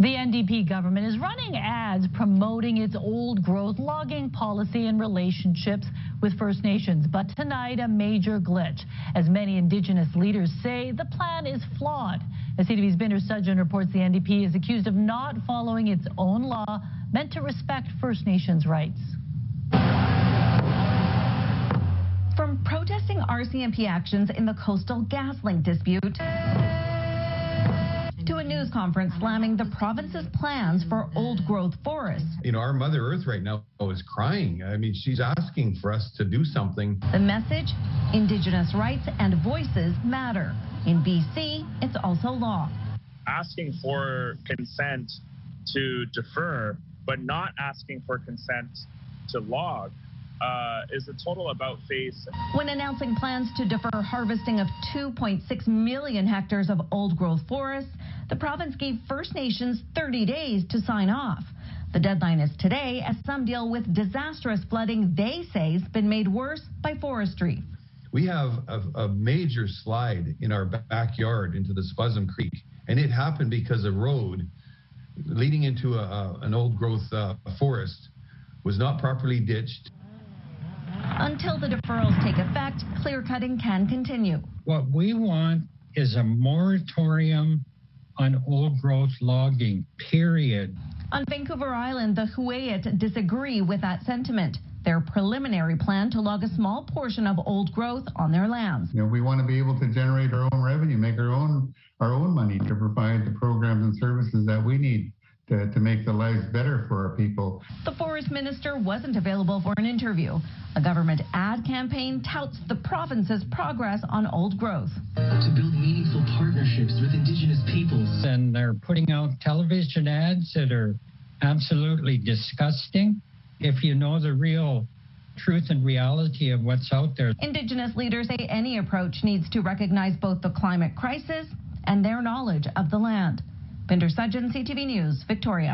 The NDP government is running ads promoting its old-growth logging policy and relationships with First Nations. But tonight, a major glitch. As many Indigenous leaders say, the plan is flawed. As CTV's Binder Sudgeon reports, the NDP is accused of not following its own law meant to respect First Nations rights. From protesting RCMP actions in the Coastal GasLink dispute to a news conference slamming the province's plans for old-growth forests. You know, our Mother Earth right now is crying. I mean, she's asking for us to do something. The message, Indigenous rights and voices matter. In BC, it's also law. Asking for consent to defer, but not asking for consent to log, is a total about-face. When announcing plans to defer harvesting of 2.6 million hectares of old-growth forests, the province gave First Nations 30 days to sign off. The deadline is today as some deal with disastrous flooding they say has been made worse by forestry. We have a major slide in our backyard into the Spuzzum Creek, and it happened because a road leading into an old-growth forest was not properly ditched. Until the deferrals take effect, clear-cutting can continue. What we want is a moratorium on old-growth logging, period. On Vancouver Island, the Huu-ay-aht disagree with that sentiment. Their preliminary plan to log a small portion of old growth on their lands. You know, we want to be able to generate our own revenue, make our own money to provide the programs and services that we need to make the lives better for our people. The forest minister wasn't available for an interview. A government ad campaign touts the province's progress on old growth. To build meaningful partnerships with Indigenous peoples. And they're putting out television ads that are absolutely disgusting. If you know the real truth and reality of what's out there. Indigenous leaders say any approach needs to recognize both the climate crisis and their knowledge of the land. Binder Sudgeon, CTV News, Victoria.